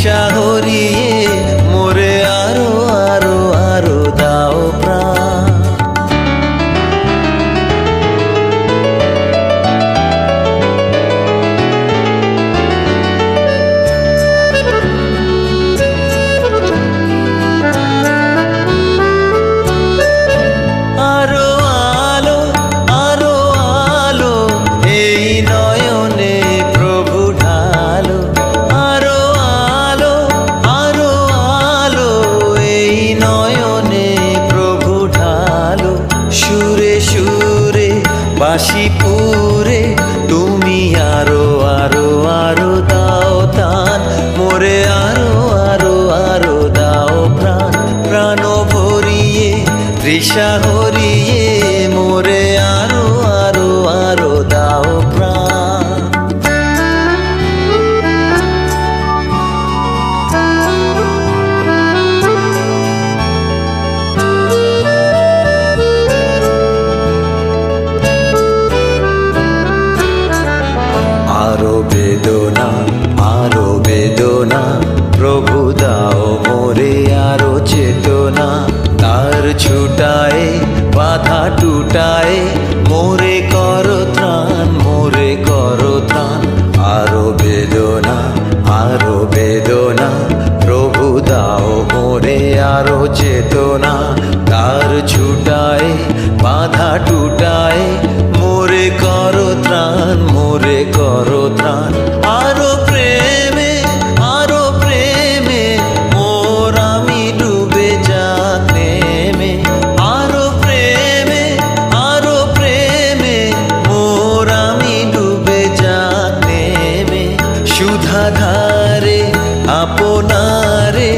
তৃষা হরিয়ে মোরে আরো আরো আরো দাও প্রাণ। আরো আলো আরো আলো এই নয়নে প্রভু ঢালো, আরো আলো আরো আলো এই নয়নে প্রভু ঢালো। সুরে সুরে বাঁশি পুরে তুমি আরো আরো আরো দাও তান, মোরে আরো আরো আরো দাও প্রাণ। প্রাণ ভরিয়ে তৃষা হরিয়ে মোরে আরো আরো আরো দাও প্রাণ। আরো বেদনা আরো বেদনা প্রভু দাও মোরে আরো চেতনা। তার ছুটায় বাধা টুটায় মোরে করো ত্রাণ, মোরে করো ত্রাণ। আরো বেদনা আরো বেদনা প্রভু দাও মোরে আরো চেতনা। তার ছুটায় বাধা টুটায় মোরে করো ত্রাণ, মোরে করো ত্রাণ। আরো প্রেমে মোর আমি ডুবে যাক নেমে। আরো প্রেমে মোর আমি ডুবে যাক নেমে। সুধাধারে আপনারে